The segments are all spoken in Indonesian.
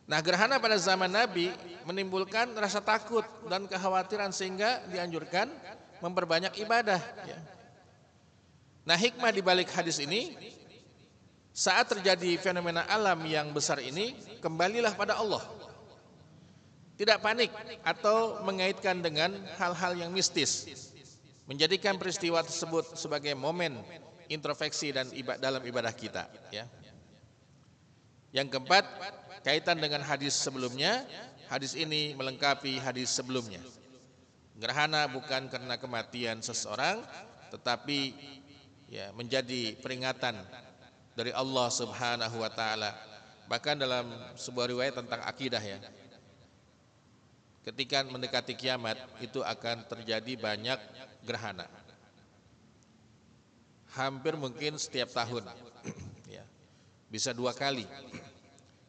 Nah, gerhana pada zaman Nabi menimbulkan rasa takut dan kekhawatiran sehingga dianjurkan memperbanyak ibadah. Ya. Nah, hikmah di balik hadis ini, saat terjadi fenomena alam yang besar ini, kembalilah pada Allah. Tidak panik atau mengaitkan dengan hal-hal yang mistis. Menjadikan peristiwa tersebut sebagai momen introspeksi dan dalam ibadah kita. Ya. Yang keempat, kaitan dengan hadis sebelumnya, hadis ini melengkapi hadis sebelumnya. Gerhana bukan karena kematian seseorang, tetapi ya menjadi peringatan dari Allah Subhanahu wa taala. Bahkan dalam sebuah riwayat tentang akidah ya. Ketika mendekati kiamat itu akan terjadi banyak gerhana. Hampir mungkin setiap tahun. Ya. Bisa 2 kali.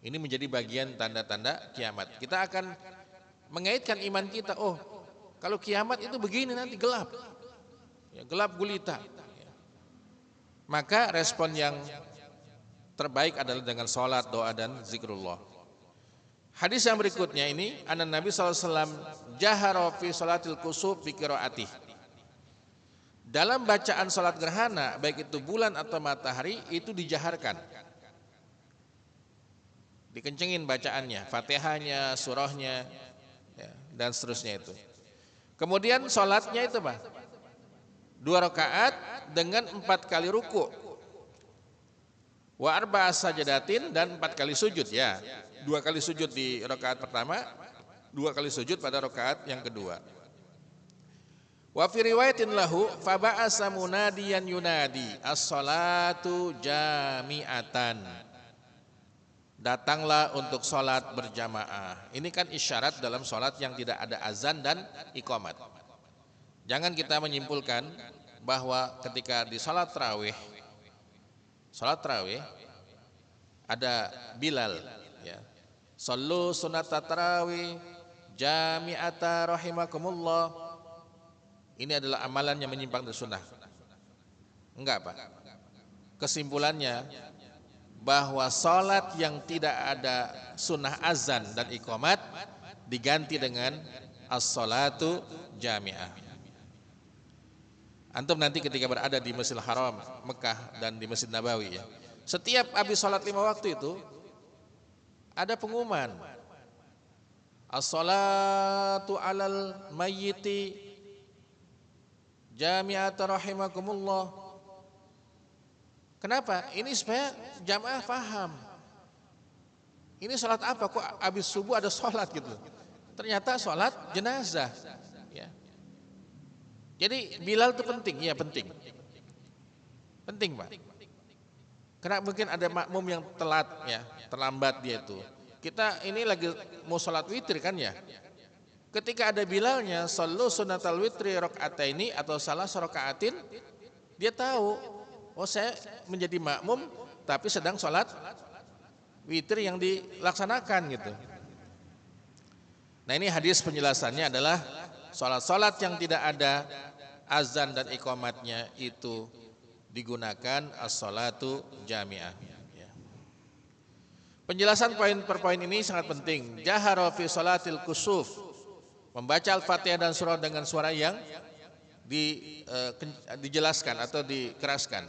Ini menjadi bagian tanda-tanda kiamat. Kita akan mengaitkan iman kita, oh kalau kiamat itu begini nanti gelap. Ya, gelap gulita. Ya. Maka respon yang terbaik adalah dengan sholat, doa dan zikrullah. Hadis yang berikutnya ini, anna Nabi SAW jahara fi sholatil kusuf bi qiraatih. Dalam bacaan sholat gerhana, baik itu bulan atau matahari, itu dijaharkan. Dikencengin bacaannya, fatihahnya, surahnya, ya, dan seterusnya itu. Kemudian sholatnya itu Pak, 2 rakaat dengan 4 kali ruku. Wa arba'a sajadatin dan 4 kali sujud ya. 2 kali sujud di rakaat pertama, 2 kali sujud pada rakaat yang kedua. Wa fi riwayatin lahu fa ba'asa munadiyan yunadi as-salatu jami'atan. Datanglah untuk sholat berjamaah. Ini kan isyarat dalam sholat yang tidak ada azan dan iqamat. Jangan kita menyimpulkan bahwa ketika di sholat tarawih ada Bilal ya. Sallu sunat tarawih jami'ata rahimakumullah. Ini adalah amalan yang menyimpang dari sunnah. Enggak Pak. Kesimpulannya bahwa sholat yang tidak ada sunnah azan dan iqamat diganti dengan as-salatu jami'ah. Antum nanti ketika berada di Masjidil Haram, Mekah dan di Masjid Nabawi ya. Setiap habis sholat 5 waktu itu ada pengumuman. As-salatu alal mayyiti jami'ata rahimakumullah. Kenapa? Ini supaya jamaah paham. Ini sholat apa? Kok habis subuh ada sholat gitu? Ternyata sholat jenazah. Ya. Jadi Bilal itu penting, ya penting. Penting Pak. Karena mungkin ada makmum yang telat ya, terlambat dia itu. Kita ini lagi mau sholat witir kan ya. Ketika ada Bilalnya, sallu sunatal witri rakaataini atau salah rakaatin, dia tahu, oh saya menjadi makmum tapi sedang sholat witir yang dilaksanakan gitu. Nah ini hadis penjelasannya adalah sholat-sholat yang tidak ada azan dan iqamatnya itu digunakan as-sholatu jami'ah. Ya. Penjelasan poin per poin ini sangat penting. Jahara fi sholatil kusuf, membaca Al-Fatihah dan surah dengan suara yang dijelaskan atau dikeraskan.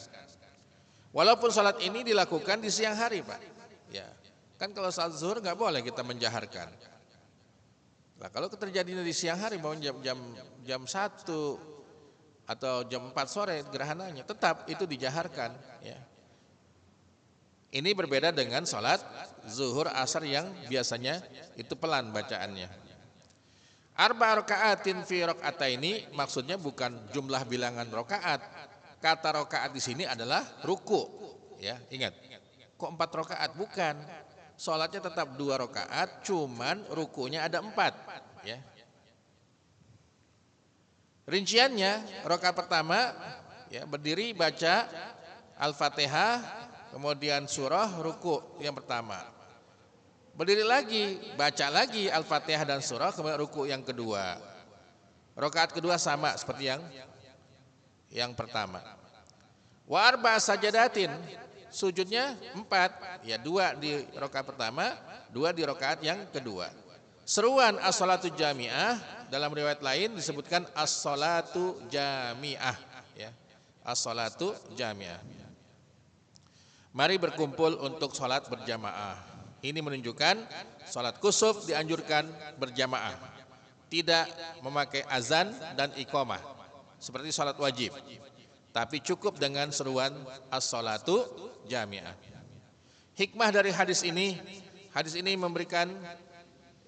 Walaupun sholat ini dilakukan di siang hari Pak. Ya, kan kalau saat zuhur nggak boleh kita menjaharkan. Nah, kalau terjadi di siang hari mau jam 1 atau jam 4 sore gerhananya, tetap itu dijaharkan. Ya. Ini berbeda dengan sholat zuhur asar yang biasanya itu pelan bacaannya. Arba rakaatin fi rakaataini maksudnya bukan jumlah bilangan rakaat. Kata rakaat di sini adalah ruku. Ya, ingat. Kok 4 rakaat? Bukan. Sholatnya tetap 2 rakaat, cuman rukunya ada 4. Ya. Rinciannya, rakaat pertama ya, berdiri baca Al-Fatihah, kemudian surah, ruku yang pertama. Berdiri lagi, baca lagi Al-Fatihah dan surah, kemudian ruku yang kedua. Rakaat kedua sama seperti yang pertama. Wa arba sajadatin, sujudnya 4, ya 2 di rakaat pertama, 2 di rakaat yang kedua. Seruan as-salatu jami'ah dalam riwayat lain disebutkan as-salatu jami'ah, ya. As-salatu jami'ah. Mari berkumpul untuk sholat berjamaah. Ini menunjukkan sholat kusuf dianjurkan berjamaah, tidak memakai azan dan iqamah seperti sholat wajib, tapi cukup dengan seruan as-salatu jami'ah. Hikmah dari hadis ini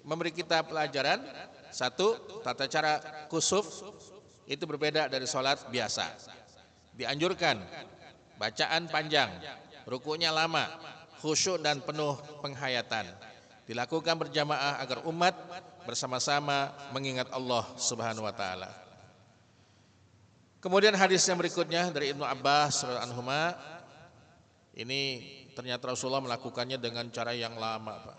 memberi kita pelajaran. Satu, tata cara kusuf itu berbeda dari sholat biasa. Dianjurkan bacaan panjang, rukunya lama, khusyuk dan penuh penghayatan. Dilakukan berjamaah agar umat bersama-sama mengingat Allah Subhanahu wa taala. Kemudian hadis yang berikutnya dari Ibnu Abbas radhiyallahu anhuma, ini ternyata Rasulullah melakukannya dengan cara yang lama, Pak.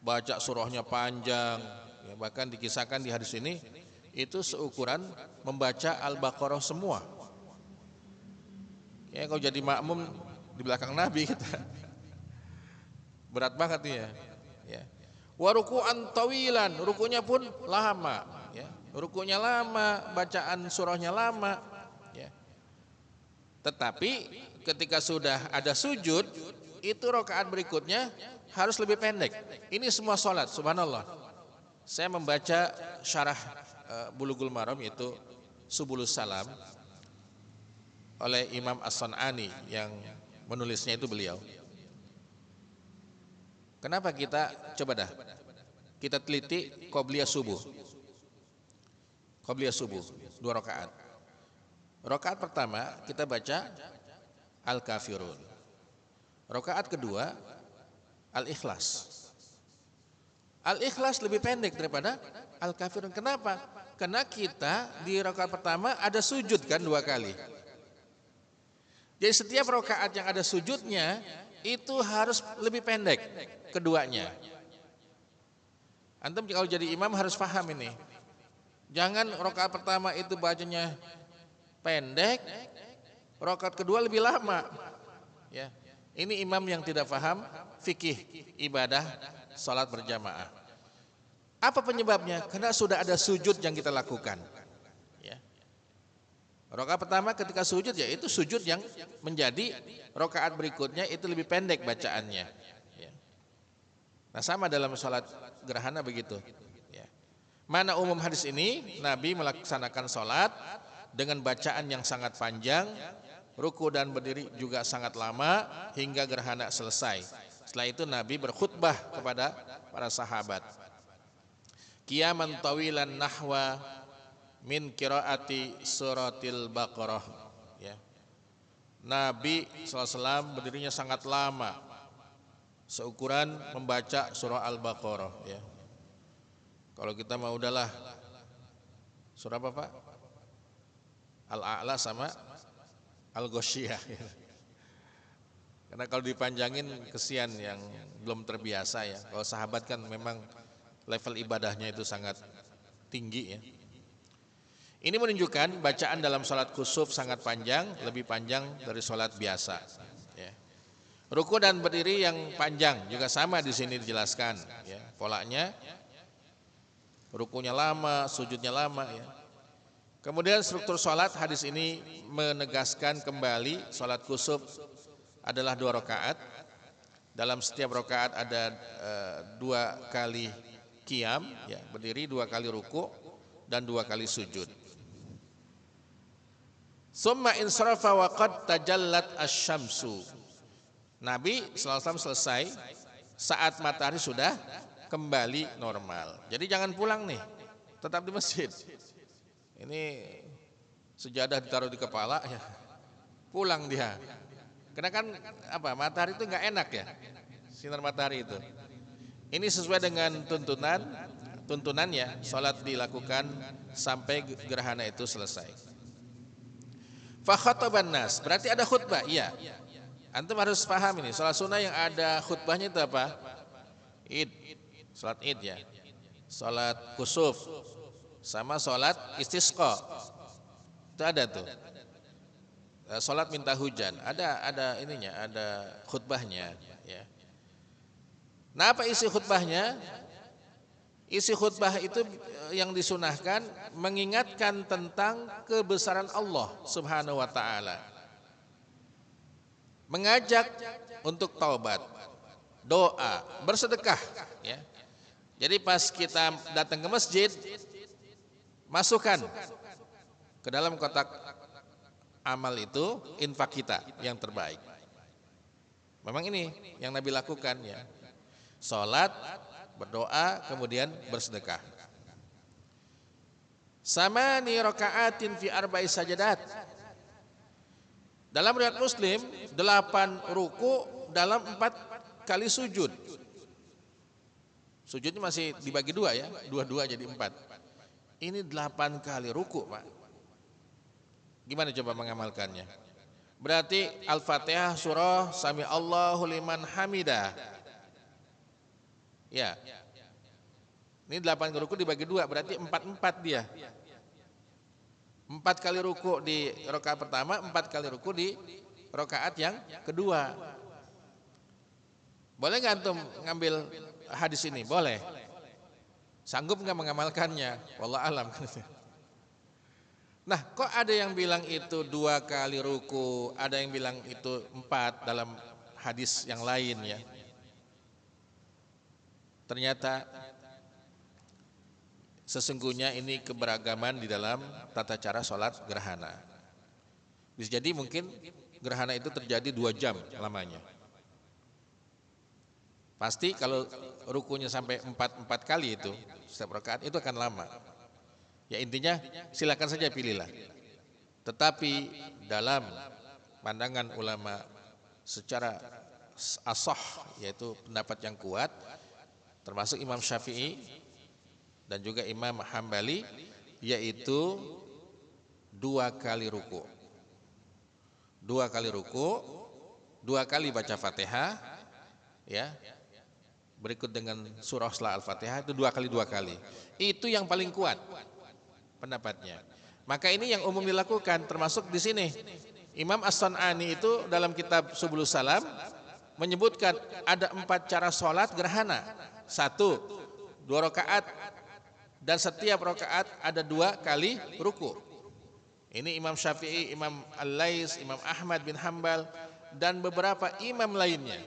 Baca surahnya panjang, ya, bahkan dikisahkan di hadis ini itu seukuran membaca Al-Baqarah semua. Ya, kalau jadi makmum di belakang Nabi kita berat banget nih ya. Ya. Wa ruku'an tawilan, rukunya pun lama, ya. Rukunya lama, bacaan surahnya lama, ya. Tetapi ketika sudah ada sujud, itu rakaat berikutnya harus lebih pendek. Ini semua sholat, subhanallah. Saya membaca syarah Bulughul Maram, yaitu Subulus Salam oleh Imam As-San'ani, yang menulisnya itu beliau. Kenapa kita coba dah kita teliti qobliyah subuh. Qobliyah subuh 2 rakaat. Rakaat pertama kita baca Al-Kafirun. Rakaat kedua Al-Ikhlas. Al-Ikhlas lebih pendek daripada Al-Kafirun. Kenapa? Karena kita di rakaat pertama ada sujud kan 2 kali. Jadi setiap rakaat yang ada sujudnya itu harus lebih pendek keduanya. Antum kalau jadi imam harus paham ini. Jangan rakaat pertama itu bacanya pendek, rakaat kedua lebih lama. Ya. Ini imam yang tidak paham fikih ibadah salat berjamaah. Apa penyebabnya? Karena sudah ada sujud yang kita lakukan. Ya. Rakaat pertama ketika sujud, ya itu sujud yang menjadi rakaat berikutnya itu lebih pendek bacaannya. Ya. Nah, sama dalam salat gerhana begitu. Ya. Mana umum hadis ini, Nabi melaksanakan salat dengan bacaan yang sangat panjang, ruku dan berdiri juga sangat lama hingga gerhana selesai. Setelah itu Nabi berkhutbah kepada para sahabat. Qiyaman tawilan nahwa min qiraati suratil Baqarah. Ya. Nabi SAW berdirinya sangat lama, seukuran membaca surah Al-Baqarah. Ya. Kalau kita mau udahlah, surah apa Pak? Al-A'la sama Al-Ghasyiyah. Ya. Karena kalau dipanjangin kesian yang belum terbiasa ya. Kalau sahabat kan memang level ibadahnya itu sangat tinggi ya. Ini menunjukkan bacaan dalam salat kusuf sangat panjang, lebih panjang dari salat biasa. Ya. Ruku dan berdiri yang panjang juga sama di sini dijelaskan. Ya. Polanya, rukunya lama, sujudnya lama. Ya. Kemudian struktur salat hadis ini menegaskan kembali salat kusuf adalah 2 rakaat. Dalam setiap rakaat ada 2 kali qiyam, ya, berdiri, 2 kali ruku dan 2 kali sujud. Summa insarafa wa qad tajallat asy-syamsu. Nabi SAW selesai saat matahari sudah kembali normal. Jadi jangan pulang nih, tetap di masjid. Ini sejadah ditaruh di kepala ya. Pulang dia. Karena kan matahari itu enggak enak ya. Sinar matahari itu. Ini sesuai dengan tuntunannya, salat dilakukan sampai gerhana itu selesai. Fa khataban nas, berarti ada khutbah. Iya. Antum harus paham ini, salat sunnah yang ada khutbahnya itu apa? Id. Salat Id ya. Salat kusuf sama salat istisqa. Itu ada tuh. Salat minta hujan, ada ininya, ada khutbahnya ya. Nah, apa isi khutbahnya? Isi khutbah itu yang disunahkan mengingatkan tentang kebesaran Allah Subhanahu wa taala. Mengajak untuk taubat, doa, bersedekah ya. Jadi pas kita datang ke masjid, masukkan ke dalam kotak amal itu infak kita yang terbaik. Memang ini yang Nabi lakukan ya. Salat, berdoa, kemudian bersedekah. Samani raka'atin fi arba'i sajadat. Dalam riwayat Muslim, 8 ruku dalam 4 kali sujud. Sujudnya masih dibagi 2 ya, 2 jadi 4. Ini 8 kali ruku, Pak. Gimana coba mengamalkannya? Berarti Al-Fatihah surah Sami Allahu liman hamidah. Ya. Ini 8 ruku dibagi 2, berarti 4 dia. 4 kali ruku di rakaat pertama, 4 kali ruku di rakaat yang kedua. Boleh nggak antum ngambil hadis ini? Boleh. Sanggup nggak mengamalkannya? Wallah alam. Nah, kok ada yang bilang itu 2 kali ruku, ada yang bilang itu 4 dalam hadis yang lain ya. Ternyata sesungguhnya ini keberagaman di dalam tata cara sholat gerhana. Bisa jadi mungkin gerhana itu terjadi 2 jam lamanya. Pasti kalau rukunya sampai 4 kali itu setiap rakaat itu akan lama. Ya intinya silakan saja pilihlah. Tetapi dalam pandangan ulama secara ashah, yaitu pendapat yang kuat, termasuk Imam Syafi'i dan juga Imam Hambali, yaitu 2 kali ruku. 2 kali ruku, 2 kali baca Fatihah, ya. Berikut dengan surah setelah Al-Fatihah itu 2 kali. Itu yang paling kuat pendapatnya. Maka ini yang umum dilakukan, termasuk di sini. Imam As-San'ani itu dalam kitab Subulus Salam menyebutkan ada 4 cara sholat gerhana. 1, 2 rakaat, dan setiap rakaat ada 2 kali ruku. Ini Imam Syafi'i, Imam Al-Lais, Imam Ahmad bin Hambal, dan beberapa imam lainnya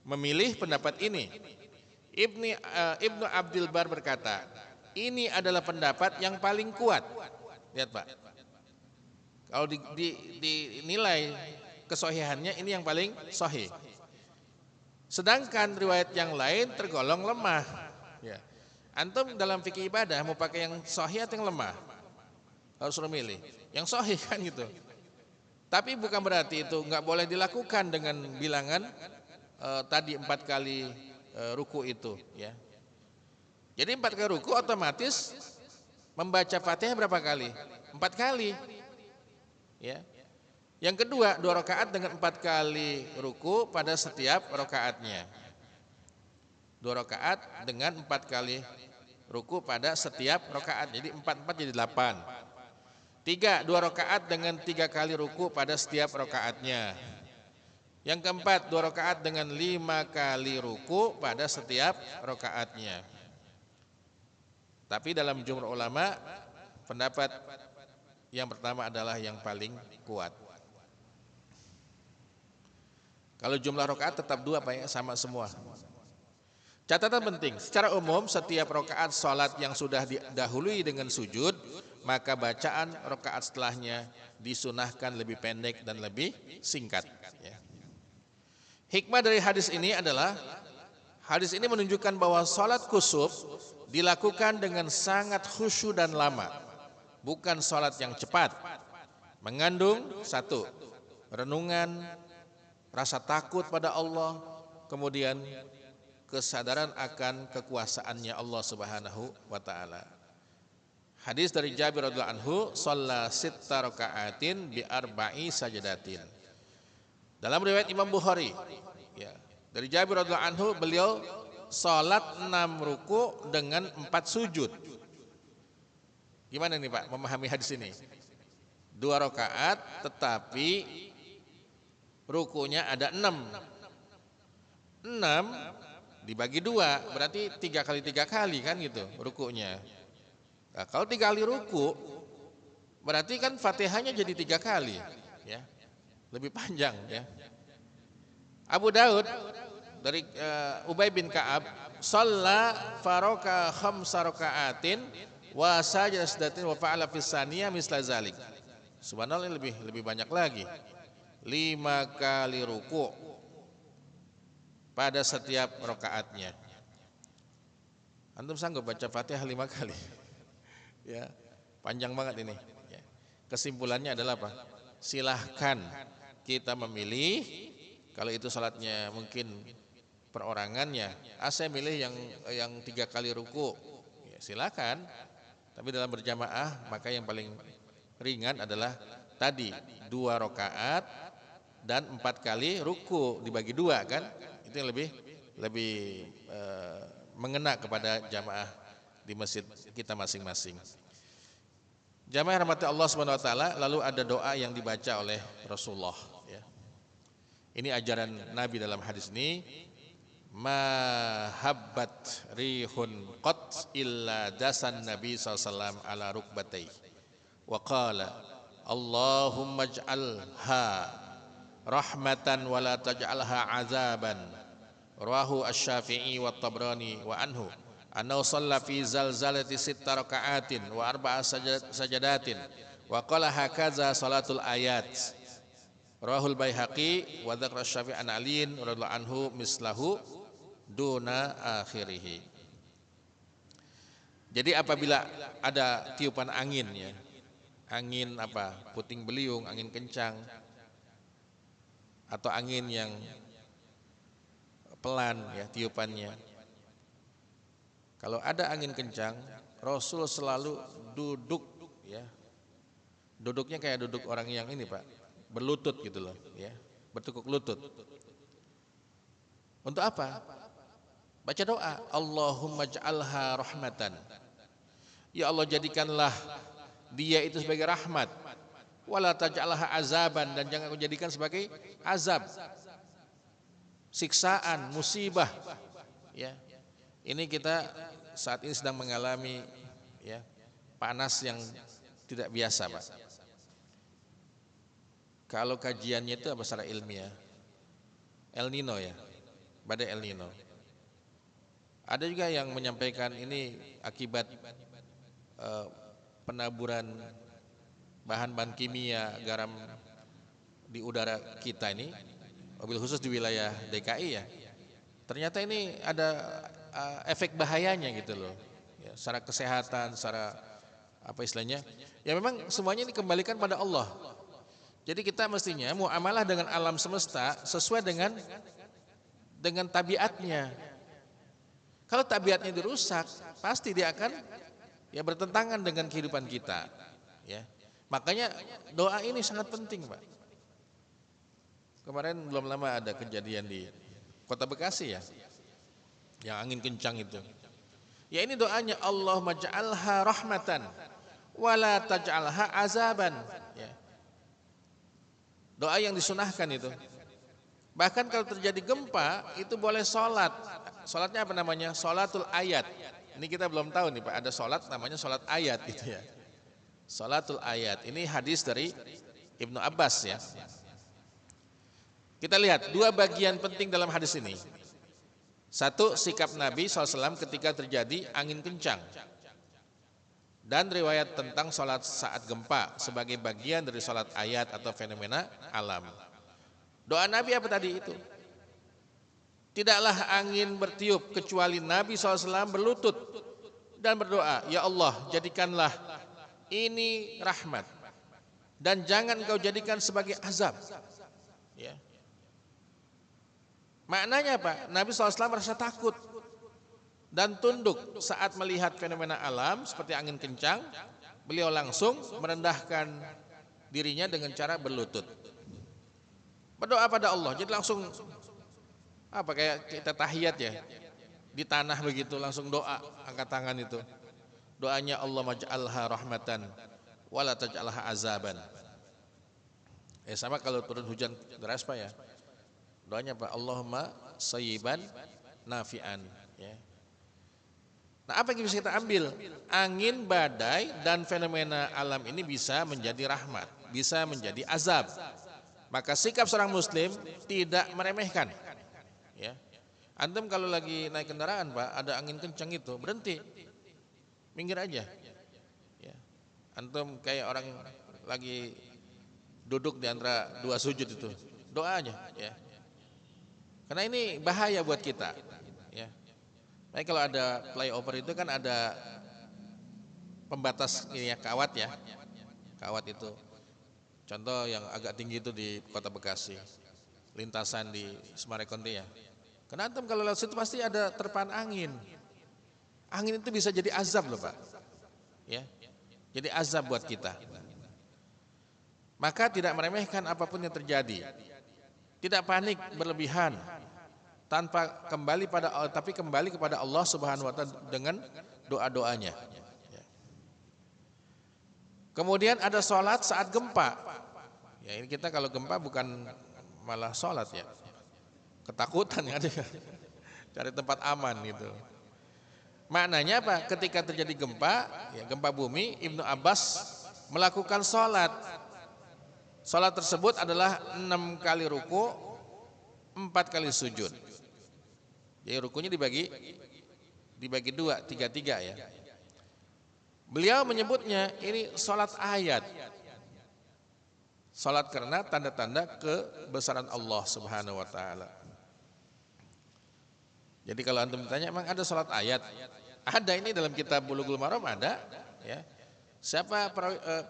memilih pendapat ini. Ibnu Abdul Bar berkata, ini adalah pendapat yang paling kuat. Lihat Pak, kalau dinilai kesohihannya ini yang paling sahih. Sedangkan riwayat yang lain tergolong lemah. Ya. Antum dalam fikih ibadah mau pakai yang sahih atau yang lemah? Harus memilih. Yang sahih kan gitu. Tapi bukan berarti itu nggak boleh dilakukan dengan bilangan tadi 4 kali ruku itu. Ya. Jadi 4 kali ruku otomatis membaca Fatihah berapa kali? 4 kali. Ya. Yang kedua, 2 rakaat dengan 4 kali ruku pada setiap rakaatnya. 2 rakaat dengan 4 kali ruku pada setiap rakaat. Jadi 4 jadi 8. 3, 2 rakaat dengan 3 kali ruku pada setiap rakaatnya. Yang keempat, 2 rakaat dengan 5 kali ruku pada setiap rakaatnya. Tapi dalam jumhur ulama, pendapat yang pertama adalah yang paling kuat. Kalau jumlah rakaat tetap 2 Pak ya, sama semua. Catatan penting, secara umum setiap rakaat salat yang sudah didahului dengan sujud, maka bacaan rakaat setelahnya disunahkan lebih pendek dan lebih singkat. Ya. Hikmah dari hadis ini adalah, hadis ini menunjukkan bahwa salat kusuf dilakukan dengan sangat khusyuk dan lama, bukan salat yang cepat. Mengandung 1, renungan, rasa takut pada Allah, kemudian kesadaran akan kekuasaannya Allah Subhanahu wa taala. Hadis dari Jabir radhiyallahu anhu, shalla 6 raka'atin bi 4 sajadatin. Dalam riwayat Imam Bukhari, ya, dari Jabir radhiyallahu anhu, beliau salat 6 ruku dengan 4 sujud. Gimana nih Pak memahami hadis ini? 2 rakaat tetapi rukunya ada 6. 6 dibagi 2 berarti 3 kali 3 kali kan gitu rukunya. Nah, kalau 3 kali ruku berarti kan Fatihahnya jadi 3 kali ya. Lebih panjang ya. Abu Daud dari Ubay bin Ka'ab, shalla faraka khamsa rakaatin wa sajada sajdatin wa fa'ala fis saniyah misla zalik. Subhanallah lebih banyak lagi. 5 kali ruku pada setiap rakaatnya. Antum sanggup baca Fatihah 5 kali? Ya, panjang banget ini. Ya. Kesimpulannya adalah apa? Silahkan kita memilih. Kalau itu salatnya mungkin perorangannya, saya milih yang 3 kali ruku. Ya, silakan. Tapi dalam berjamaah maka yang paling ringan adalah tadi 2 rakaat dan 4 kali ruku dibagi 2 kan? Itu yang lebih mengena kepada jamaah di masjid kita masing-masing. Jamaah rahmati Allah Subhanahu wa taala, lalu ada doa yang dibaca oleh Rasulullah ya. Ini ajaran Nabi dalam hadis ini, ma habbat rihun qat illa dasan Nabi SAW ala rukbatai wa qala Allahumma ij'alha rahmatan wa la taj'alha azaban. Rawahu asy-Syafi'i wa Tabrani wa anhu annahu shalla fi zalzalati 6 raka'atin wa 4 sajadatin wa qala hakaza salatul ayat. Rawahul Baihaqi wa dzakara Syafi'i an Aliin radhiyallahu anhu mislahu duna akhirih. Jadi apabila ada tiupan angin ya, angin apa, puting beliung, angin kencang atau angin yang pelan ya tiupannya. Kalau ada angin kencang, Rasul selalu duduk ya. Duduknya kayak duduk orang yang ini, Pak, berlutut gitu loh ya, bertekuk lutut. Untuk apa? Baca doa, Allahumma ij'alha rahmatan. Ya Allah, jadikanlah dia itu sebagai rahmat. Wala taj'alha azaban, dan jangan kau jadikan sebagai azab, siksaan, musibah. Ya. Ini kita saat ini sedang mengalami ya panas yang tidak biasa, Pak. Kalau kajiannya itu apa secara ilmiah? El Nino ya, badai El Nino. Ada juga yang menyampaikan ini akibat penaburan bahan-bahan kimia, garam di udara kita ini, mobil khusus di wilayah DKI ya. Ternyata ini ada efek bahayanya gitu loh. Ya, secara kesehatan, secara apa istilahnya? Ya memang semuanya ini kembalikan pada Allah. Jadi kita mestinya muamalah dengan alam semesta sesuai dengan tabiatnya. Kalau tabiatnya dirusak, pasti dia akan ya bertentangan dengan kehidupan kita. Ya, makanya doa ini sangat penting, Pak. Kemarin belum lama ada kejadian di Kota Bekasi ya, yang angin kencang itu. Ya ini doanya, Allahumma ja'alha rahmatan wala taj'alha azaban. Ya. Doa yang disunahkan itu. Bahkan kalau terjadi gempa itu boleh sholat. Sholatnya apa namanya? Sholatul ayat. Ini kita belum tahu nih Pak, ada sholat namanya sholat ayat gitu ya. Sholatul ayat. Ini hadis dari Ibnu Abbas ya. Kita lihat 2 bagian penting dalam hadis ini. Satu, sikap Nabi SAW ketika terjadi angin kencang. Dan riwayat tentang sholat saat gempa sebagai bagian dari sholat ayat atau fenomena alam. Doa Nabi apa tadi itu? Tidaklah angin bertiup kecuali Nabi SAW berlutut dan berdoa, ya Allah jadikanlah ini rahmat dan jangan kau jadikan sebagai azab. Ya. Maknanya apa? Nabi SAW merasa takut dan tunduk saat melihat fenomena alam seperti angin kencang. Beliau langsung merendahkan dirinya dengan cara berlutut, berdoa pada Allah. Jadi langsung apa kayak kita tahiyat ya, di tanah begitu langsung doa, angkat tangan itu. Doanya Allah maj'alha rahmatan wala taj'alha azaban. Sama kalau turun hujan deras Pak ya. Doanya Pak, Allahumma sayyiban nafi'an ya. Nah, apa yang bisa kita ambil? Angin, badai, dan fenomena alam ini bisa menjadi rahmat, bisa menjadi azab. Maka sikap seorang muslim tidak meremehkan. Ya. Antum kalau lagi naik kendaraan Pak, ada angin kencang itu, berhenti. Minggir aja. Ya. Antum kayak orang lagi duduk di antara dua sujud itu, doa aja ya. Karena ini bahaya buat kita. Ya. Nah, kalau ada flyover itu kan ada pembatas ini ya, kawat ya. Kawat itu. Contoh yang agak tinggi itu di Kota Bekasi. Lintasan di Semarekonte ya. Karena antum kalau lewat situ pasti ada terpaan angin. Angin itu bisa jadi azab loh Pak. Ya. Jadi azab buat kita. Maka tidak meremehkan apapun yang terjadi. Tidak panik berlebihan. Tanpa kembali tapi kembali kepada Allah Subhanahu wa taala dengan doa-doanya. Kemudian ada sholat saat gempa. Ya, ini kita kalau gempa bukan malah sholat ya. Ketakutan ya, cari tempat aman gitu. Maknanya apa? Ketika terjadi gempa, ya, gempa bumi, Ibnu Abbas melakukan sholat. Sholat tersebut adalah 6 kali ruku, 4 kali sujud. Jadi rukunya dibagi 2, 3 ya. Beliau menyebutnya ini sholat ayat. Sholat karena tanda-tanda kebesaran Allah Subhanahu wa taala. Jadi kalau antum ditanya emang ada sholat ayat? Ada, ini dalam kitab Bulughul Maram ada ya. Siapa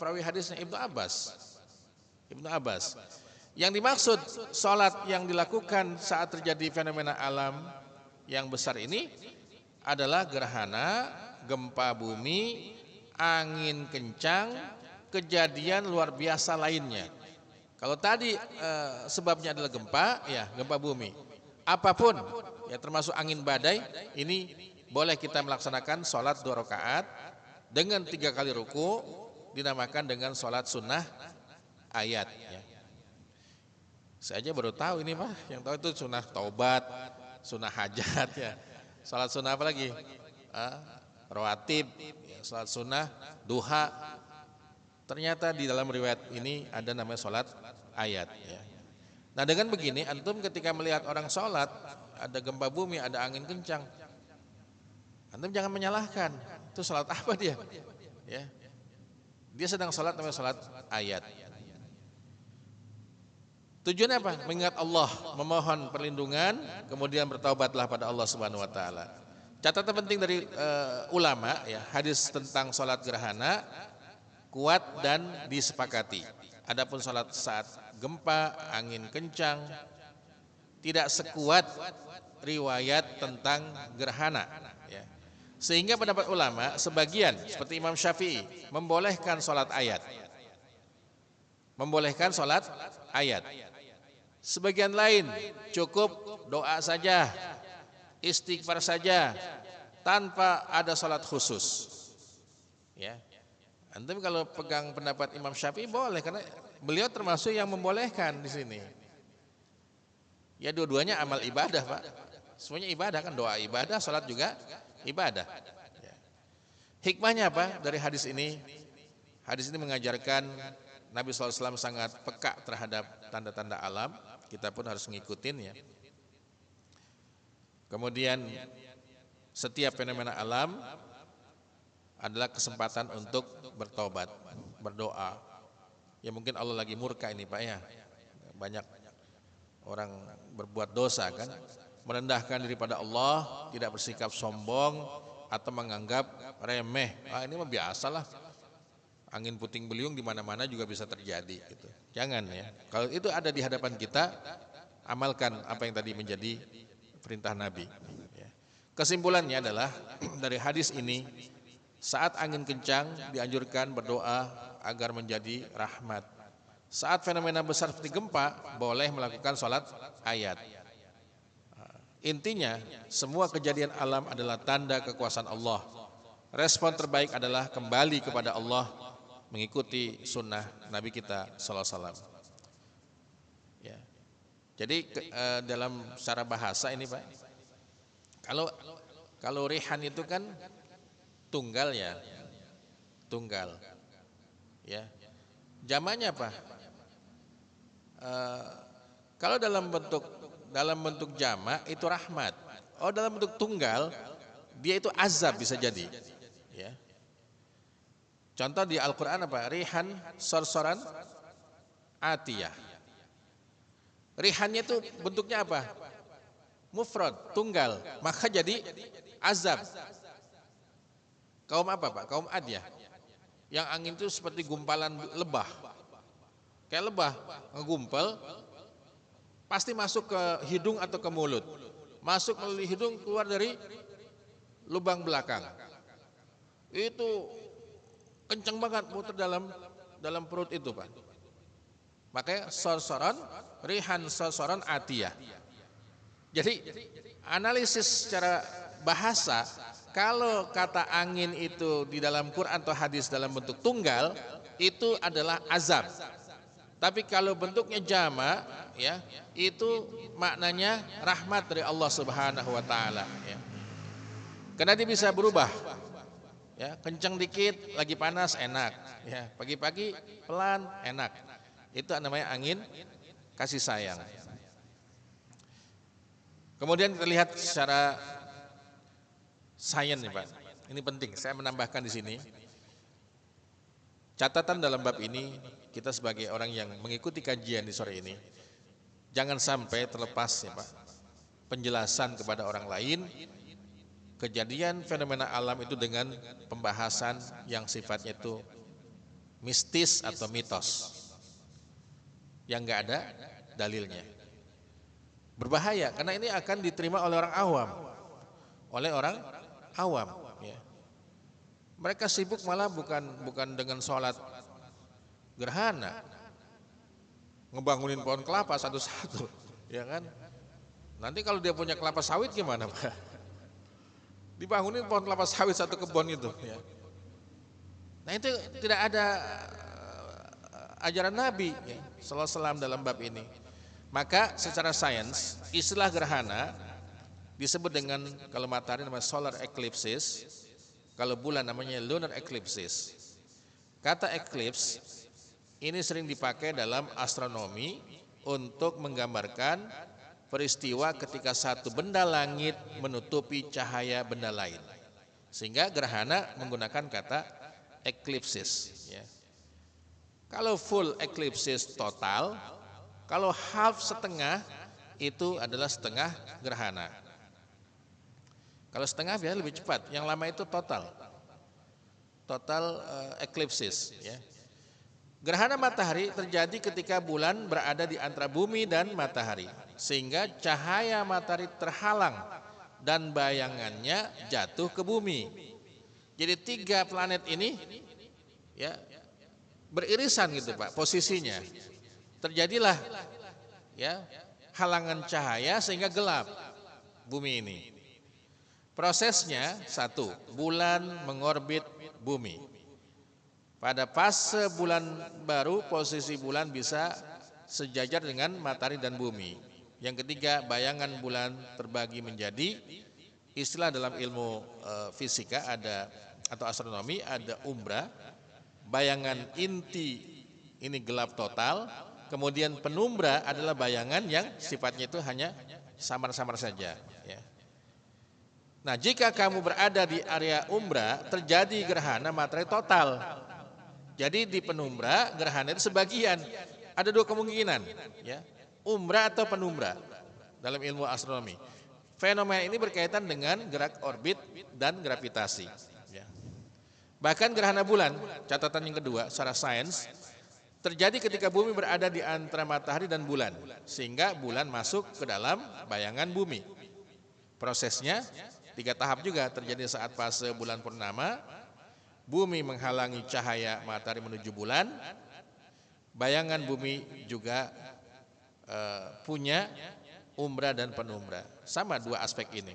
perawi hadisnya? Ibnu Abbas. Ibnu Abbas. Yang dimaksud sholat yang dilakukan saat terjadi fenomena alam yang besar ini adalah gerhana, gempa bumi, angin kencang, kejadian luar biasa lainnya. Kalau tadi sebabnya adalah gempa, ya gempa bumi. Apapun, ya termasuk angin badai, ini boleh kita melaksanakan sholat 2 rakaat dengan 3 kali ruku, dinamakan dengan sholat sunnah ayat. Ya. Saya aja baru tahu ini Pak, yang tahu itu sunnah taubat, sunnah hajat ya. Salat sunnah apa lagi? Rawatib, ya, salat sunnah duha. Ternyata di dalam riwayat ini ada namanya salat ayat ya. Nah, dengan begini antum ketika melihat orang salat, ada gempa bumi, ada angin kencang, antum jangan menyalahkan. Itu salat apa dia? Ya. Dia sedang salat namanya salat ayat. Tujuannya apa? Mengingat Allah, memohon perlindungan, kemudian bertaubatlah pada Allah Subhanahu wa taala. Catatan penting dari ulama ya, hadis tentang salat gerhana kuat dan disepakati. Adapun salat saat gempa, angin kencang tidak sekuat riwayat tentang gerhana ya. Sehingga pendapat ulama sebagian seperti Imam Syafi'i membolehkan salat ayat. Membolehkan salat ayat. Sebagian lain cukup doa saja, istighfar saja, tanpa ada salat khusus. Ya, antum kalau pegang pendapat Imam Syafi'i boleh, karena beliau termasuk yang membolehkan di sini. Ya dua-duanya amal ibadah Pak, semuanya ibadah kan, doa ibadah, salat juga ibadah. Ya. Hikmahnya apa dari hadis ini? Hadis ini mengajarkan Nabi SAW sangat peka terhadap tanda-tanda alam. Kita pun harus ngikutin ya. Kemudian setiap fenomena alam adalah kesempatan untuk bertobat, berdoa. Ya mungkin Allah lagi murka ini Pak ya. Banyak orang berbuat dosa kan, merendahkan diri pada Allah, tidak bersikap sombong atau menganggap remeh. Ini mah biasalah. Angin puting beliung di mana-mana juga bisa terjadi gitu. Jangan ya. Kalau itu ada di hadapan kita, amalkan apa yang tadi menjadi perintah Nabi. Ya. Kesimpulannya adalah dari hadis ini, saat angin kencang dianjurkan berdoa agar menjadi rahmat. Saat fenomena besar seperti gempa, boleh melakukan sholat ayat. Intinya, semua kejadian alam adalah tanda kekuasaan Allah. Respon terbaik adalah kembali kepada Allah, mengikuti sunnah Nabi kita sallallahu alaihi wasallam. Jadi dalam secara bahasa ini Pak, kalau kalau rihan itu kan tunggal ya, tunggal. Ya, jamaknya apa? Eh, kalau dalam bentuk jamak itu rahmat. Oh, dalam bentuk tunggal dia itu azab bisa jadi. Ya. Contoh di Al-Qur'an apa? Rihan sorsoran atiyah. Rihannya itu bentuknya apa? Mufrad, tunggal. Maka jadi azab. Kaum apa Pak? Kaum Ad ya. Yang angin itu seperti gumpalan lebah. Kayak lebah ngegumpal pasti masuk ke hidung atau ke mulut. Masuk melalui hidung, keluar dari lubang belakang. Itu kencang banget muter dalam perut itu Pak. Makanya sorsoran, rihan sorsoran atiyah. Jadi analisis secara bahasa, kalau kata angin itu di dalam Quran atau hadis dalam bentuk tunggal, itu adalah azab. Tapi kalau bentuknya jama, ya, itu maknanya rahmat dari Allah Subhanahu wa taala, ya. Karena dia bisa berubah. Ya, kencang dikit lagi panas enak, ya. Pagi-pagi pelan enak. Itu namanya angin kasih sayang. Kemudian kita lihat secara sains nih Pak. Ini penting, saya menambahkan di sini. Catatan dalam bab ini, kita sebagai orang yang mengikuti kajian di sore ini, jangan sampai terlepas ya Pak, penjelasan kepada orang lain kejadian fenomena alam itu dengan pembahasan yang sifatnya itu mistis atau mitos yang enggak ada dalilnya. Berbahaya karena ini akan diterima oleh orang awam. Ya. Mereka sibuk malah bukan dengan sholat gerhana, ngebangunin pohon kelapa satu-satu, ya kan? Nanti kalau dia punya kelapa sawit gimana Pak? Dibangunin pohon kelapa sawit satu kebun itu. Ya. Nah itu tidak ada ajaran Nabi ya, sallallahu alaihi wasallam dalam bab ini. Maka secara sains istilah gerhana disebut dengan, kalau matahari namanya solar eclipses, kalau bulan namanya lunar eclipses. Kata eclipse ini sering dipakai dalam astronomi untuk menggambarkan peristiwa ketika satu benda langit menutupi cahaya benda lain. Sehingga gerhana menggunakan kata eclipses. Ya. Kalau full eclipses total, kalau half setengah itu adalah setengah gerhana. Kalau setengah biasanya lebih cepat, yang lama itu total eclipses. Ya. Gerhana matahari terjadi ketika bulan berada di antara bumi dan matahari, sehingga cahaya matahari terhalang dan bayangannya jatuh ke bumi. Jadi tiga planet ini ya beririsan gitu Pak posisinya. Terjadilah ya halangan cahaya sehingga gelap bumi ini. Prosesnya satu, bulan mengorbit bumi. Pada fase bulan baru posisi bulan bisa sejajar dengan matahari dan bumi. Yang ketiga, bayangan bulan terbagi menjadi, istilah dalam ilmu fisika ada atau astronomi ada umbra, bayangan inti ini gelap total, kemudian penumbra adalah bayangan yang sifatnya itu hanya samar-samar saja. Ya. Nah, jika kamu berada di area umbra, terjadi gerhana matahari total. Jadi di penumbra gerhana itu sebagian. Ada dua kemungkinan, ya, umbra atau penumbra dalam ilmu astronomi. Fenomena ini berkaitan dengan gerak orbit dan gravitasi. Ya. Bahkan gerhana bulan, catatan yang kedua secara sains, terjadi ketika bumi berada di antara matahari dan bulan, sehingga bulan masuk ke dalam bayangan bumi. Prosesnya 3 tahap juga terjadi saat fase bulan purnama, bumi menghalangi cahaya matahari menuju bulan, bayangan bumi juga punya umbra dan penumbra. Sama dua aspek ini.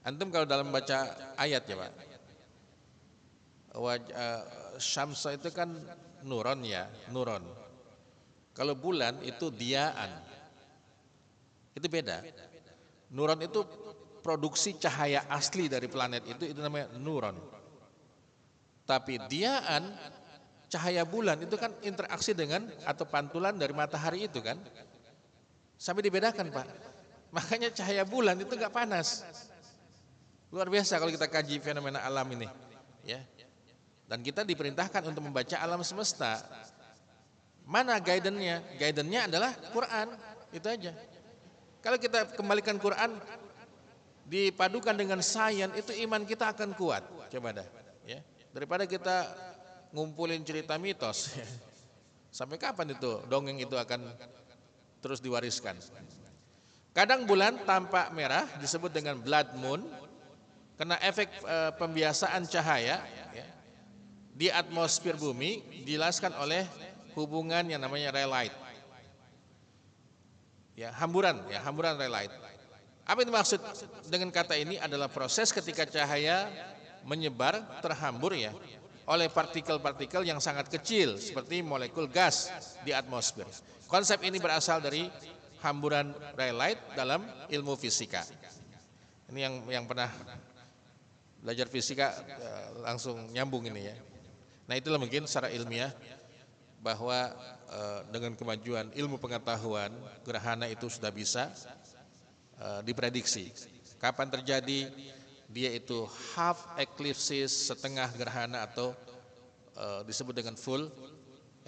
Antum kalau dalam baca ayat ya Pak, Syamsa itu kan nuron ya, nuron. Kalau bulan itu diaan, itu beda. Nuron itu produksi cahaya asli dari planet itu namanya nuron. Tapi diaan, cahaya bulan itu kan interaksi dengan atau pantulan dari matahari itu kan. Sampai dibedakan Pak. Makanya cahaya bulan itu nggak panas. Luar biasa kalau kita kaji fenomena alam ini. Ya. Dan kita diperintahkan untuk membaca alam semesta. Mana guidance-nya? Guidance-nya adalah Quran, itu aja. Kalau kita kembalikan Quran dipadukan dengan sains, itu iman kita akan kuat. Coba dah, ya. Daripada kita ngumpulin cerita mitos. Sampai kapan itu dongeng itu akan terus diwariskan? Kadang bulan tampak merah disebut dengan blood moon karena efek pembiasaan cahaya ya, di atmosfer bumi dijelaskan oleh hubungan yang namanya raylight. Ya, hamburan raylight. Apa itu maksud dengan kata ini? Adalah proses ketika cahaya menyebar terhambur ya oleh partikel-partikel yang sangat kecil seperti molekul gas di atmosfer. Konsep ini berasal dari hamburan raylight dalam ilmu fisika. Ini yang pernah belajar fisika langsung nyambung ini ya. Nah, itulah mungkin secara ilmiah bahwa dengan kemajuan ilmu pengetahuan gerhana itu sudah bisa diprediksi. Kapan terjadi? Dia itu half eclipses, setengah gerhana atau disebut dengan full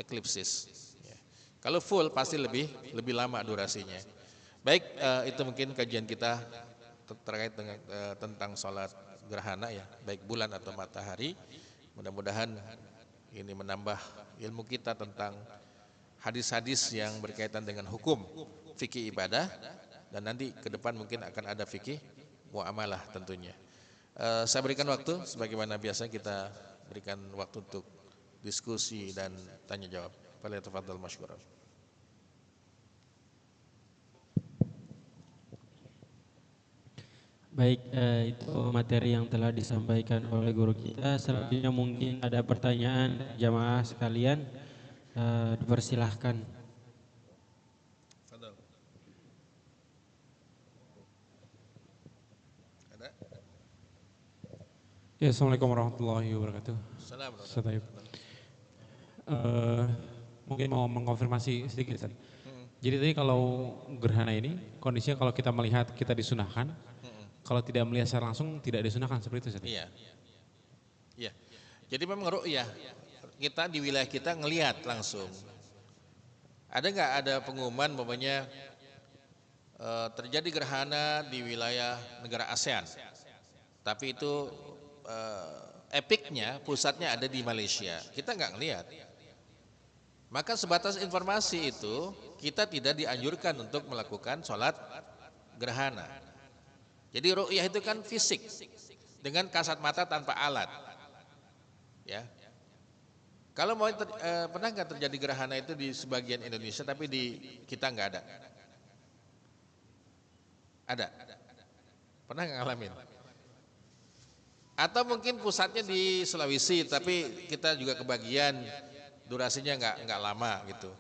eclipses. Ya. Kalau full pasti lebih lama durasinya. Baik, itu mungkin kajian kita terkait dengan tentang sholat gerhana ya, baik bulan atau matahari. Mudah-mudahan ini menambah ilmu kita tentang hadis-hadis yang berkaitan dengan hukum fikih ibadah, dan nanti ke depan mungkin akan ada fikih muamalah tentunya. Saya berikan waktu sebagaimana biasa kita berikan waktu untuk diskusi dan tanya jawab. Falyatafadhal masykuran. Baik, itu materi yang telah disampaikan oleh guru kita. Selanjutnya mungkin ada pertanyaan jamaah sekalian, dipersilahkan. Ya, Assalamualaikum warahmatullahi wabarakatuh. Assalamualaikum. Mungkin mau mengkonfirmasi sedikit, Ustaz. Jadi tadi kalau gerhana ini kondisinya kalau kita melihat kita disunahkan, kalau tidak melihat secara langsung tidak disunahkan, seperti itu, Ustaz. Iya. Iya. Jadi memang ru'yah kita di wilayah kita ngelihat langsung. Ada nggak ada pengumuman umpamanya terjadi gerhana di wilayah negara ASEAN, tapi itu epicnya pusatnya ada di Malaysia, kita nggak ngelihat. Maka sebatas informasi itu kita tidak dianjurkan untuk melakukan sholat gerhana. Jadi ru'yah itu kan fisik dengan kasat mata tanpa alat. Ya. Kalau mau pernah nggak terjadi gerhana itu di sebagian Indonesia tapi di kita nggak ada? Ada. Pernah nggak ngalamin? Atau mungkin pusatnya di Sulawesi tapi kita juga kebagian, durasinya nggak lama gitu.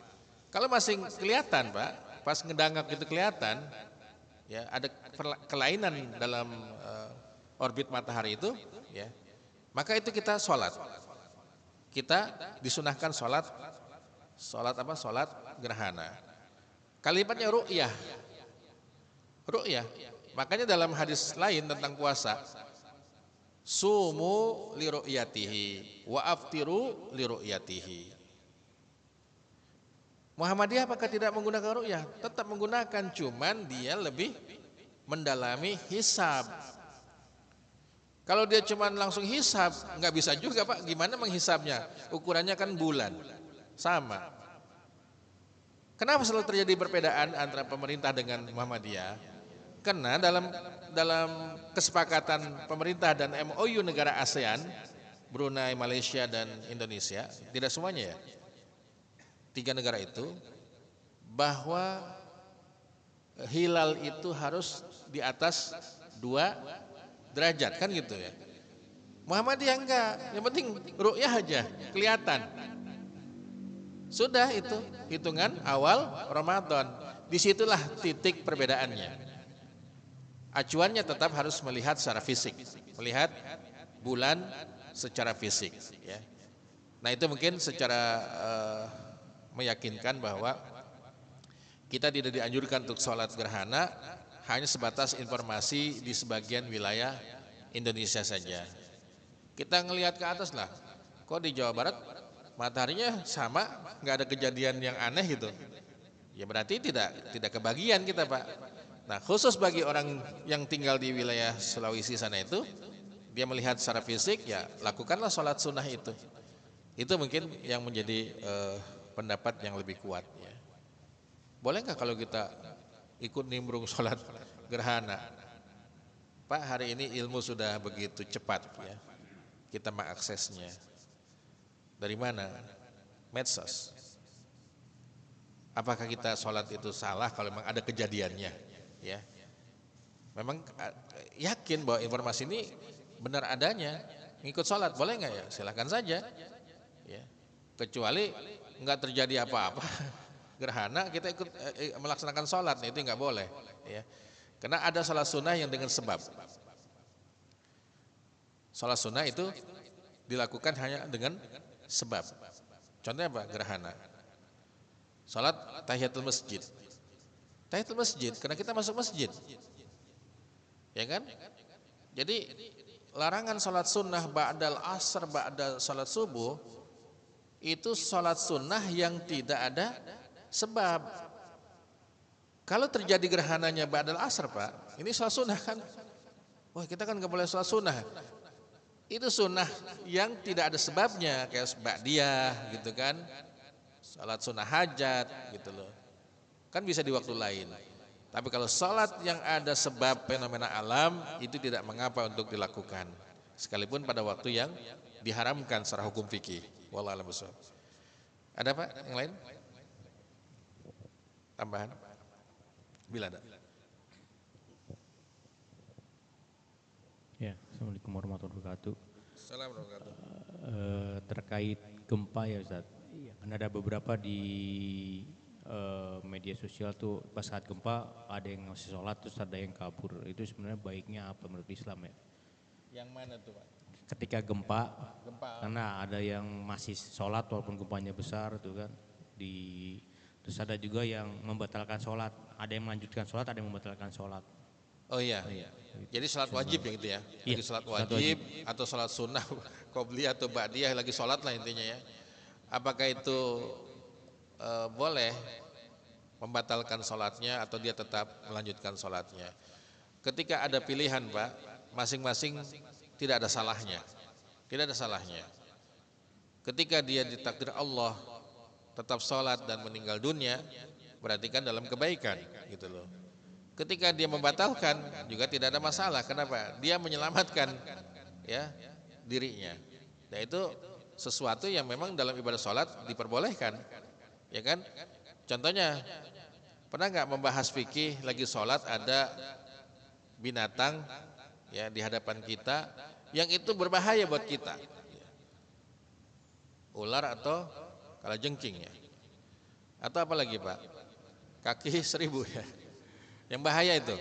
Kalau masih kelihatan Pak, pas ngedangak itu kelihatan, ya ada kelainan dalam orbit matahari itu, ya maka itu kita sholat. Kita disunahkan sholat gerhana. Kalimatnya ru'yah. Ru'yah. Makanya dalam hadis lain tentang puasa, sumu li ru'yatihi wa aftiru li ru'yatihi. Muhammadiyah apakah tidak menggunakan ru'yah? Tetap menggunakan, cuman dia lebih mendalami hisab. Kalau dia cuma langsung hisab, nggak bisa juga Pak. Gimana menghisabnya? Ukurannya kan bulan, sama. Kenapa selalu terjadi perbedaan antara pemerintah dengan Muhammadiyah? Karena dalam kesepakatan pemerintah dan MOU negara ASEAN, Brunei, Malaysia dan Indonesia, tidak semuanya ya, 3 negara itu, bahwa hilal itu harus di atas 2 derajat kan gitu ya. Muhammadiyah enggak, yang penting ru'yah aja kelihatan. Sudah itu hitungan awal Ramadan. Disitulah titik perbedaannya. Acuannya tetap harus melihat secara fisik, melihat bulan secara fisik. Ya. Nah itu mungkin secara meyakinkan bahwa kita tidak dianjurkan untuk sholat gerhana hanya sebatas informasi di sebagian wilayah Indonesia saja. Kita ngelihat ke atas lah, kok di Jawa Barat mataharinya sama, nggak ada kejadian yang aneh gitu. Ya berarti tidak kebagian kita Pak. Nah khusus bagi orang yang tinggal di wilayah Sulawesi sana itu, dia melihat secara fisik ya lakukanlah sholat sunnah itu. Itu mungkin yang menjadi pendapat yang lebih kuat. Ya. Boleh nggak kalau kita ikut nimbrung sholat gerhana? Pak hari ini ilmu sudah begitu cepat ya, kita mengaksesnya. Dari mana? Medsos. Apakah kita sholat itu salah kalau memang ada kejadiannya? Ya, memang yakin bahwa informasi ini benar adanya, ngikut sholat boleh nggak ya? Silakan saja. Ya, kecuali nggak terjadi apa-apa, gerhana kita ikut melaksanakan sholat, nah itu nggak boleh. Ya, karena ada sholat sunnah yang dengan sebab. Sholat sunnah itu dilakukan hanya dengan sebab. Contohnya apa? Gerhana. Salat tahiyatul masjid. Tahiyatul masjid karena kita masuk masjid. Ya kan? Jadi larangan salat sunnah ba'dal asr, ba'dal salat subuh itu salat sunnah yang tidak ada sebab. Kalau terjadi gerhananya ba'dal asr Pak, ini salat sunnah kan? Wah kita kan nggak boleh salat sunnah. Itu sunnah yang tidak ada sebabnya kayak ba'diyah gitu kan, salat sunnah hajat gitu loh, kan bisa di waktu lain. Tapi kalau salat yang ada sebab fenomena alam itu tidak mengapa untuk dilakukan, sekalipun pada waktu yang diharamkan secara hukum fikih. Wallahu a'lam bishawab. Ada Pak yang lain? Tambahan? Bila ada. Ya, Assalamualaikum warahmatullahi wabarakatuh. Assalamualaikum warahmatullahi Terkait gempa ya Ustaz, kan ada beberapa di media sosial tuh pas saat gempa ada yang masih sholat terus ada yang kabur. Itu sebenarnya baiknya apa menurut Islam ya? Yang mana tuh Pak? Ketika gempa, Gempa. karena ada yang masih sholat walaupun gempanya besar tuh kan. Terus ada juga yang membatalkan sholat, ada yang melanjutkan sholat, ada yang membatalkan sholat. Oh iya. Jadi sholat wajib ya gitu ya. Iya, Lagi sholat sholat wajib atau sholat sunnah, qobliyah atau ba'diyah lagi sholat lah intinya ya. Apakah itu boleh membatalkan sholatnya atau dia tetap melanjutkan sholatnya? Ketika ada pilihan Pak, masing-masing tidak ada salahnya. Tidak ada salahnya. Ketika dia ditakdir Allah tetap sholat dan meninggal dunia, berarti kan dalam kebaikan gitu loh. Ketika dia membatalkan juga tidak ada masalah. Kenapa? Dia menyelamatkan ya dirinya. Nah itu sesuatu yang memang dalam ibadah sholat diperbolehkan, ya kan? Contohnya pernah nggak membahas fikih lagi sholat ada binatang ya di hadapan kita yang itu berbahaya buat kita, ular atau kalajengking ya, atau apa lagi Pak? Kaki 1000 ya. Yang bahaya itu.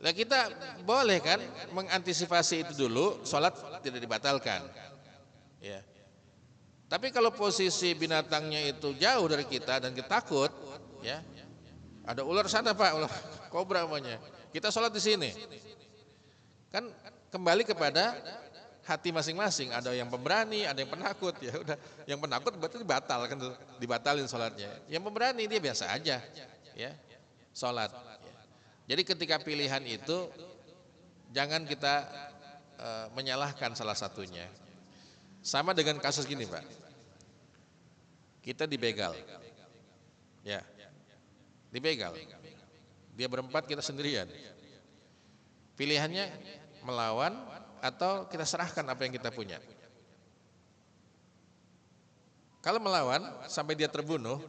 Nah kita boleh kan mengantisipasi itu dulu, sholat tidak dibatalkan. Ya. Tapi kalau posisi binatangnya itu jauh dari kita dan kita takut, ya ada ular sana Pak, ular kobra namanya. Kita sholat di sini. Kan kembali kepada hati masing-masing. Ada yang pemberani, ada yang penakut. Ya udah, yang penakut berarti dibatalkan, dibatalin sholatnya. Yang pemberani dia biasa aja, ya. Sholat. Jadi ketika pilihan itu jangan kita menyalahkan salah satunya. Sama dengan kasus gini Pak, kita dibegal, ya, dibegal. Dia berempat, kita sendirian. Pilihannya melawan atau kita serahkan apa yang kita punya. Kalau melawan sampai dia terbunuh,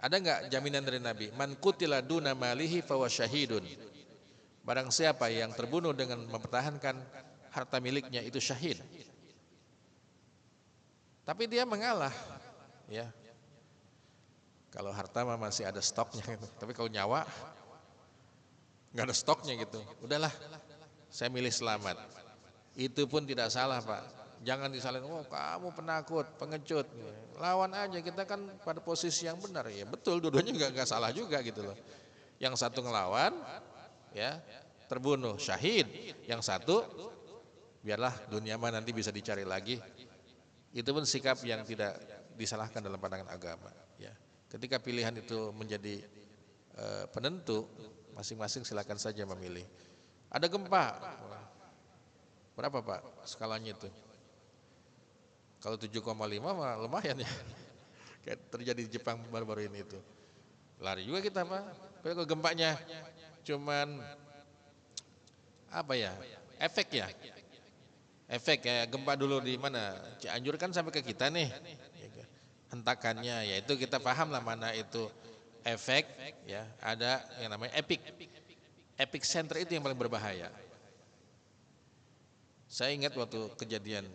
ada enggak jaminan dari Nabi? Man qutila duna malihi fawa syahidun. Barang siapa yang terbunuh dengan mempertahankan harta miliknya itu syahid. Tapi dia mengalah, ya. Kalau harta mah masih ada stoknya gitu. Tapi kalau nyawa nggak ada stoknya gitu. Udahlah, saya milih selamat. Itu pun tidak salah Pak. Jangan disalahin, oh kamu penakut, pengecut. Lawan aja, kita kan pada posisi yang benar. Ya betul, dua-duanya nggak salah juga gitu loh. Yang satu ngelawan, ya terbunuh, syahid. Yang satu, biarlah dunia mah nanti bisa dicari lagi. Itu pun sikap yang tidak disalahkan dalam pandangan agama. Ya. Ketika pilihan itu menjadi penentu, masing-masing silakan saja memilih. Ada gempa, berapa Pak skalanya itu? Kalau 7,5 mah lumayan ya. Kayak terjadi di Jepang baru-baru ini itu. Lari juga kita Pak. Tapi kalau gempanya cuman apa ya? Efek ya. Efek ya, gempa dulu di mana? Cianjur kan sampai ke kita nih. Hentakannya yaitu kita paham lah mana itu efek ya, ada yang namanya epic center itu yang paling berbahaya. Saya ingat waktu kejadian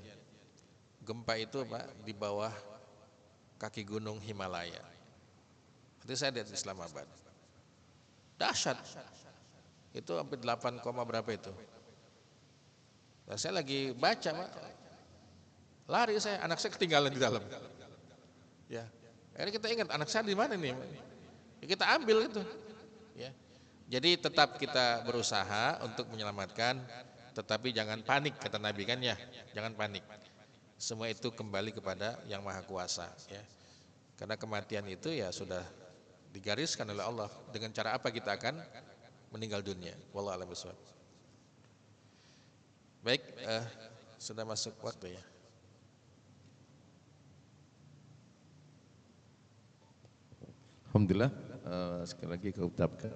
gempa itu Pak di bawah kaki gunung Himalaya. Nanti saya lihat di Islamabad. Dahsyat. Itu sampai 8, berapa itu. Nah, saya lagi baca Pak. Lari saya, anak saya ketinggalan di dalam. Ya. Akhirnya kita ingat anak saya di mana nih? Ya, kita ambil itu. Ya. Jadi tetap kita berusaha untuk menyelamatkan, tetapi jangan panik kata Nabi kan ya, jangan panik. Semua itu kembali kepada Yang Maha Kuasa ya. Karena kematian itu ya sudah digariskan oleh Allah dengan cara apa kita akan meninggal dunia. Wallahu a'lam bishawab. Baik, sudah masuk waktu ya. Alhamdulillah, sekali lagi kami ucapkan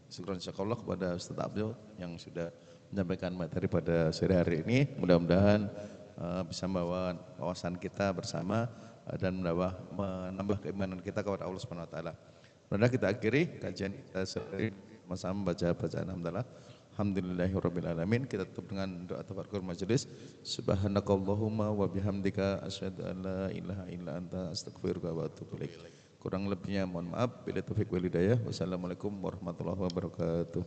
syukur insyaallah kepada Ustaz Abdul yang sudah menyampaikan materi pada sore hari ini. Mudah-mudahan bisa membawa wawasan kita bersama dan menambah keimanan kita kepada Allah Subhanahu wa taala. Mudah-mudahan kita akhiri kajian kita sore sama-sama baca bacaan hamdalah. Alhamdulillahirabbil alamin. Kita tutup dengan doa tafakur majelis. Subhanakallahumma wa bihamdika asyhadu an la ilaha illa anta astaghfiruka wa atubu ilaik. Kurang lebihnya mohon maaf. Bila taufik wal hidayah. Wassalamualaikum warahmatullahi wabarakatuh.